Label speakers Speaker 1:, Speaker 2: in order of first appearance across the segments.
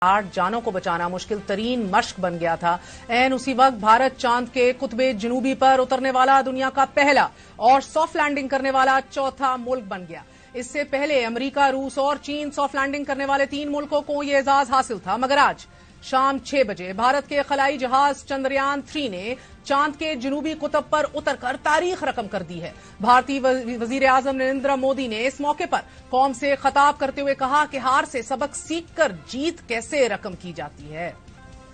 Speaker 1: 8 जानों को बचाना मुश्किल तरीन मश्क बन गया था। एन उसी वक्त भारत चांद के कुतबे जनूबी पर उतरने वाला दुनिया का पहला और सॉफ्ट लैंडिंग करने वाला चौथा मुल्क बन गया। इससे पहले अमेरिका, रूस और चीन सॉफ्ट लैंडिंग करने वाले 3 मुल्कों को यह एजाज हासिल था, मगर आज शाम 6 बजे भारत के खलाई जहाज चंद्रयान 3 ने चांद के जनूबी कुतब पर उतरकर तारीख रकम कर दी है। भारतीय वजीर आजम नरेंद्र मोदी ने इस मौके पर कौम से खिताब करते हुए कहा कि हार से सबक सीखकर जीत कैसे रकम की जाती है।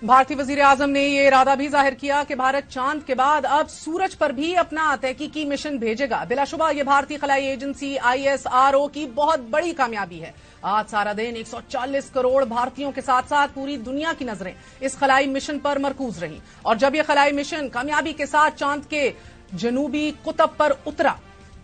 Speaker 1: भारतीय वजीर आजम ने यह इरादा भी जाहिर किया कि भारत चांद के बाद अब सूरज पर भी अपना तहकीकी मिशन भेजेगा। बिलाशुबा यह भारतीय खलाई एजेंसी ISRO की बहुत बड़ी कामयाबी है। आज सारा दिन 140 करोड़ भारतीयों के साथ साथ पूरी दुनिया की नजरें इस खलाई मिशन पर मरकूज रही और जब यह खलाई मिशन कामयाबी के साथ चांद के जनूबी कुतब पर उतरा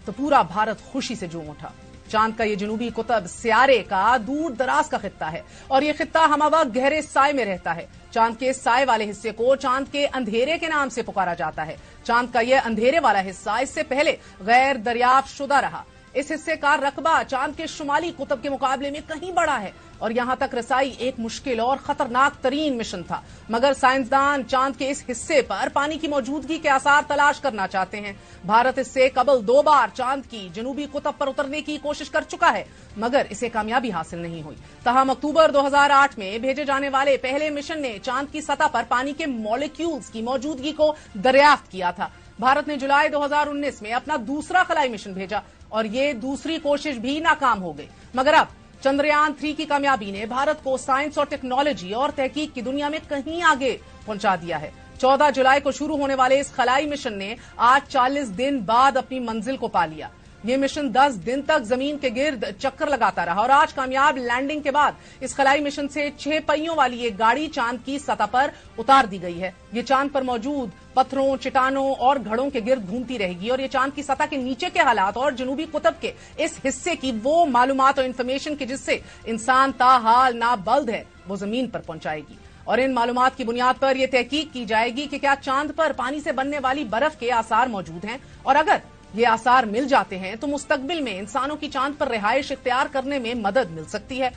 Speaker 1: तो पूरा भारत खुशी से झूम उठा। चांद का ये जनूबी कुतब सियारे का दूर दराज का खित्ता है और ये खित्ता हमावक्त गहरे साए में रहता है। चांद के साए वाले हिस्से को चांद के अंधेरे के नाम से पुकारा जाता है। चांद का यह अंधेरे वाला हिस्सा इससे पहले गैर दरियाफ्त शुदा रहा। इस हिस्से का रकबा चांद के शुमाली कुतब के मुकाबले में कहीं बड़ा है और यहां तक रसाई एक मुश्किल और खतरनाक तरीन मिशन था, मगर साइंसदान चांद के इस हिस्से पर पानी की मौजूदगी के आसार तलाश करना चाहते हैं। भारत इससे कबल 2 बार चांद की जनूबी कुतब पर उतरने की कोशिश कर चुका है, मगर इसे कामयाबी हासिल नहीं हुई। तहम अक्टूबर 2008 में भेजे जाने वाले पहले मिशन ने चांद की सतह पर पानी के मॉलिक्यूल्स की मौजूदगी को दरियाफ्त किया था। भारत ने जुलाई 2019 में अपना दूसरा खलाई मिशन भेजा और ये दूसरी कोशिश भी नाकाम हो गई, मगर अब चंद्रयान 3 की कामयाबी ने भारत को साइंस और टेक्नोलॉजी और तहकीक की दुनिया में कहीं आगे पहुंचा दिया है। 14 जुलाई को शुरू होने वाले इस खलाई मिशन ने आज 40 दिन बाद अपनी मंजिल को पा लिया। ये मिशन 10 दिन तक जमीन के गिर्द चक्कर लगाता रहा और आज कामयाब लैंडिंग के बाद इस खलाई मिशन से 6 पहियों वाली एक गाड़ी चांद की सतह पर उतार दी गई है। ये चांद पर मौजूद पत्थरों, चट्टानों और घड़ों के गिर्द घूमती रहेगी और ये चांद की सतह के नीचे के हालात और जनूबी कुतब के इस हिस्से की वो मालूमात और इंफॉर्मेशन की जिससे इंसान ताहाल नाबल्द है वो जमीन पर पहुंचाएगी और इन मालूमात की बुनियाद पर यह तहकीक की जाएगी कि क्या चांद पर पानी से बनने वाली बर्फ के आसार मौजूद हैं और अगर ये आसार मिल जाते हैं तो मुस्तकबिल में इंसानों की चांद पर रिहाइश इख्तियार करने में मदद मिल सकती है।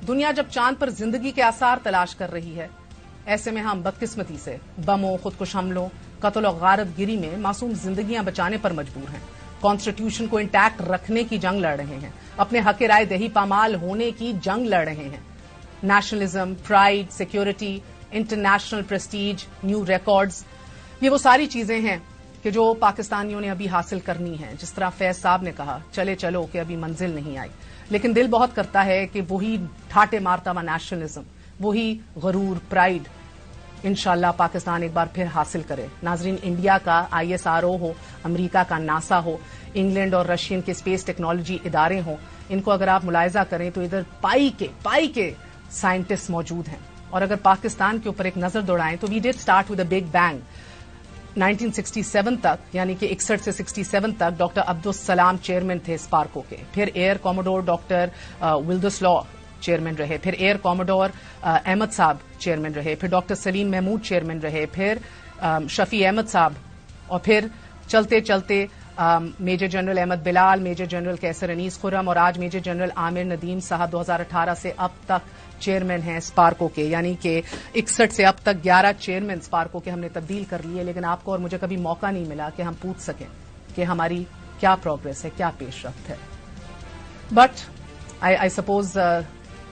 Speaker 1: दुनिया जब चांद पर जिंदगी के आसार तलाश कर रही है, ऐसे में हम बदकिस्मती से बमों, खुदकुश हमलों, कत्ल और गारत गिरी में मासूम जिंदगियां बचाने पर मजबूर हैं। कॉन्स्टिट्यूशन को इंटैक्ट रखने की जंग लड़ रहे हैं, अपने हक राय दही पामाल होने की जंग लड़ रहे हैं। Nationalism, pride, security, international Prestige, new records, ये वो सारी चीजें हैं कि जो पाकिस्तानियों ने अभी हासिल करनी है। जिस तरह फैज साहब ने कहा, चले चलो कि अभी मंजिल नहीं आई, लेकिन दिल बहुत करता है कि वही ठाटे मारता हुआ नेशनलिज्म, वही गरूर, प्राइड इंशाअल्लाह पाकिस्तान एक बार फिर हासिल करे। नाजरीन, इंडिया का ISRO हो, अमेरिका का नासा हो, इंग्लैंड और रशियन के स्पेस टेक्नोलॉजी इदारे हों, इनको अगर आप मुलायजा करें तो इधर पाई के साइंटिस्ट मौजूद हैं। और अगर पाकिस्तान के ऊपर एक नजर दौड़ाएं तो we did start with a big bang. 1967 तक, यानी कि 61 से 67 तक डॉक्टर अब्दुल सलाम चेयरमैन थे स्पार्को के, फिर एयर कॉमोडोर डॉक्टर विल्डस-लॉ चेयरमैन रहे, फिर एयर कॉमोडोर अहमद साहब चेयरमैन रहे, फिर डॉक्टर सलीम महमूद चेयरमैन रहे, फिर शफी अहमद साहब और फिर चलते चलते major general Ahmed Bilal, major general Qaiser Anis Khurram और आज मेजर जनरल आमिर नदीम साहब 2018 से अब तक चेयरमैन हैं स्पार्को के, यानी कि 61 से अब तक 11 चेयरमैन स्पार्को के हमने तब्दील कर लिए। लेकिन आपको और मुझे कभी मौका नहीं मिला कि हम पूछ सकें कि हमारी क्या प्रोग्रेस है, क्या पेशरफ्त है। But I suppose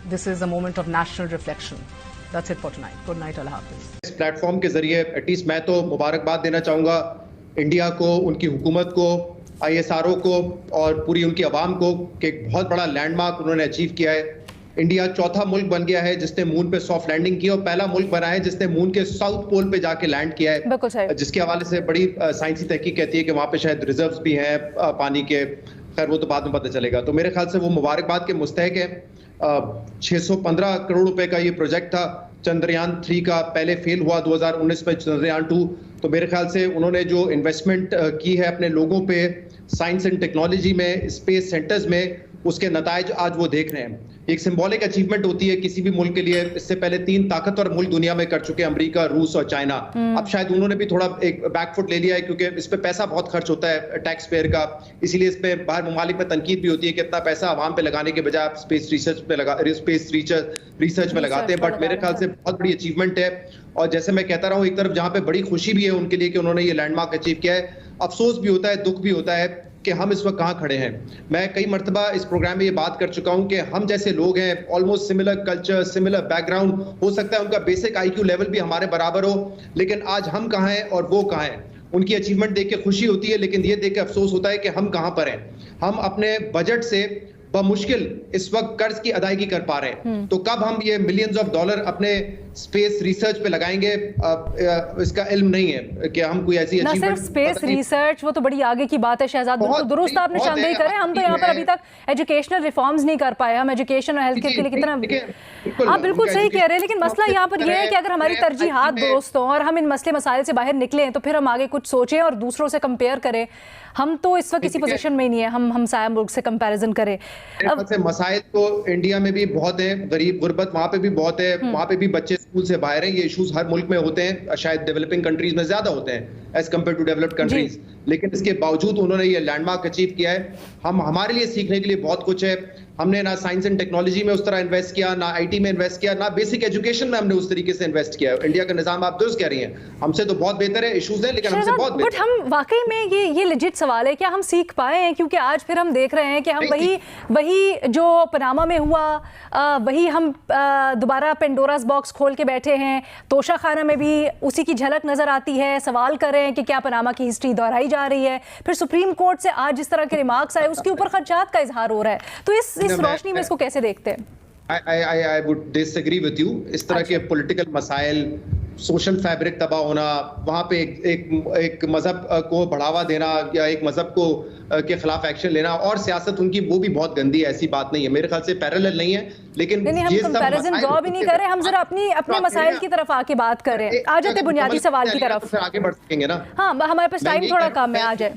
Speaker 1: this is a moment of national reflection. That's it for tonight. Good night, अल्लाह हाफिज।
Speaker 2: इस प्लेटफॉर्म के जरिए एटलीस्ट मैं तो मुबारकबाद देना चाहूंगा इंडिया को, उनकी हुकूमत को, ISRO को और पूरी उनकी आवाम को कि एक बहुत बड़ा लैंडमार्क उन्होंने अचीव किया है। इंडिया चौथा मुल्क बन गया है जिसने मून पे सॉफ्ट लैंडिंग की और पहला मुल्क बना है जिसने मून के साउथ पोल पे जाके लैंड किया है, जिसके हवाले से बड़ी साइंसी तहकीक कहती है कि वहां पे शायद रिजर्व्स भी हैं पानी के। खैर वो तो बाद में पता चलेगा। तो मेरे ख्याल से वो मुबारकबाद के मुस्तहक है। 615 करोड़ रुपए का ये प्रोजेक्ट था चंद्रयान 3 का, पहले फेल हुआ 2019 में चंद्रयान 2। तो मेरे ख्याल से उन्होंने जो इन्वेस्टमेंट की है अपने लोगों पे, साइंस एंड टेक्नोलॉजी में, स्पेस सेंटर्स में, उसके नतायज आज वो देख रहे हैं। एक सिंबॉलिक अचीवमेंट होती है किसी भी मुल्क के लिए। इससे पहले 3 ताकतवर मुल्क दुनिया में कर चुके हैं, अमेरिका, रूस और चाइना। अब शायद उन्होंने भी थोड़ा एक बैकफुट ले लिया है, क्योंकि इस पे पैसा बहुत खर्च होता है टैक्स पेयर का, इसीलिए इस पे बाहर ममालिक में तनकीद भी होती है कि इतना पैसा आवाम पे लगाने के बजाय आप स्पेस रिसर्च में लगाते हैं। बट मेरे ख्याल से बहुत बड़ी अचीवमेंट है। और जैसे मैं कहता रहा हूँ, एक तरफ जहाँ पे बड़ी खुशी भी है उनके लिए कि उन्होंने ये लैंडमार्क अचीव किया है, अफसोस भी होता है, दुख भी होता है कि हम इस वक्त कहाँ खड़े हैं। मैं कई मर्तबा इस प्रोग्राम में ये बात कर चुका हूं कि हम जैसे लोग हैं, almost similar culture, similar background, हो सकता है उनका बेसिक आईक्यू लेवल भी हमारे बराबर हो, लेकिन आज हम कहाँ हैं और वो कहाँ हैं। उनकी अचीवमेंट देख के खुशी होती है, लेकिन ये देख के अफसोस होता है कि हम कहाँ पर हैं। हम अपने बजट से बमुश्किल इस वक्त कर्ज की अदायगी कर पा रहे हैं, तो कब हम ये मिलियंस ऑफ डॉलर अपने स्पेस रिसर्च पे लगाएंगे, इसका इल्म नहीं है कि हम कोई ऐसी
Speaker 3: ना सिर्फ स्पेस रिसर्च, वो तो बड़ी आगे की बात है शहजाद, बिल्कुल दुरुस्त आपने शानदार करे। हम तो यहाँ पर अभी तक एजुकेशनल रिफॉर्म्स नहीं कर पाए। हम एजुकेशन और हेल्थ केयर के लिए कितना, आप बिल्कुल सही कह रहे हैं, लेकिन मसला यहाँ पर यह है कि अगर हमारी तरजीहात दुरुस्त हों और हम इन मसले मसाइल से बाहर निकलें तो फिर हम आगे कुछ सोचें और दूसरों से कंपेयर करें। हम तो इस वक्त किसी पोजीशन में ही नहीं है हम हमसाया मुल्क से कंपैरिजन करें।
Speaker 2: अब मसाइल तो इंडिया में भी बहुत है, गरीब गुर्बत वहाँ पे भी बहुत है, वहाँ पे भी बच्चे स्कूल से बाहर हैं। ये इश्यूज हर मुल्क में होते हैं, शायद डेवलपिंग कंट्रीज में ज्यादा होते हैं as compared to developed countries, लेकिन इसके बावजूद उन्होंने ये लैंडमार्क अचीव किया है। हमारे लिए सीखने के लिए बहुत कुछ है। हमने ना साइंस एंड टेक्नोलॉजी में उस तरह इन्वेस्ट किया, ना आईटी में इन्वेस्ट किया, ना बेसिक एजुकेशन में हमने उस तरीके से इन्वेस्ट किया। इंडिया का निजाम, आप दुरुस्त कह रही हैं, हमसे तो बहुत बेहतर है, इश्यूज है लेकिन हमसे बहुत बेहतर।
Speaker 3: बट हम वाकई में ये लेजिट सवाल है, क्या हम सीख पाए हैं? क्योंकि आज फिर हम देख रहे हैं कि हम वही जो पनामा में हुआ, वही हम दोबारा पेंडोरास बॉक्स खोल के बैठे हैं। तोशा खाना में भी उसी की झलक नजर आती है। सवाल कर रहे हैं कि क्या पनामा की हिस्ट्री दोहराई जा रही है? फिर सुप्रीम कोर्ट से आज जिस तरह के रिमार्क्स आए उसके ऊपर खदशात का इजहार हो रहा है। तो इस रोशनी में इसको कैसे देखते हैं?
Speaker 2: I would disagree with you. इस तरह के पॉलिटिकल मसाइल, सोशल फैब्रिक तबाह होना, वहाँ पे एक मजहब को बढ़ावा देना या एक मजहब को के खिलाफ एक्शन लेना और सियासत उनकी, वो भी बहुत गंदी है। ऐसी बात नहीं है, मेरे ख्याल से पैरेलल नहीं है। लेकिन
Speaker 3: नहीं, हम कंपैरिजन ड्रॉ भी नहीं कर रहे, हम जरा अपने मसाइल की तरफ आके बात कर रहे हैं। आ जाते बुनियादी सवाल की तरफ,
Speaker 2: आगे बढ़ सकेंगे ना।
Speaker 3: हाँ, हमारे पास टाइम थोड़ा कम है, आ जाए।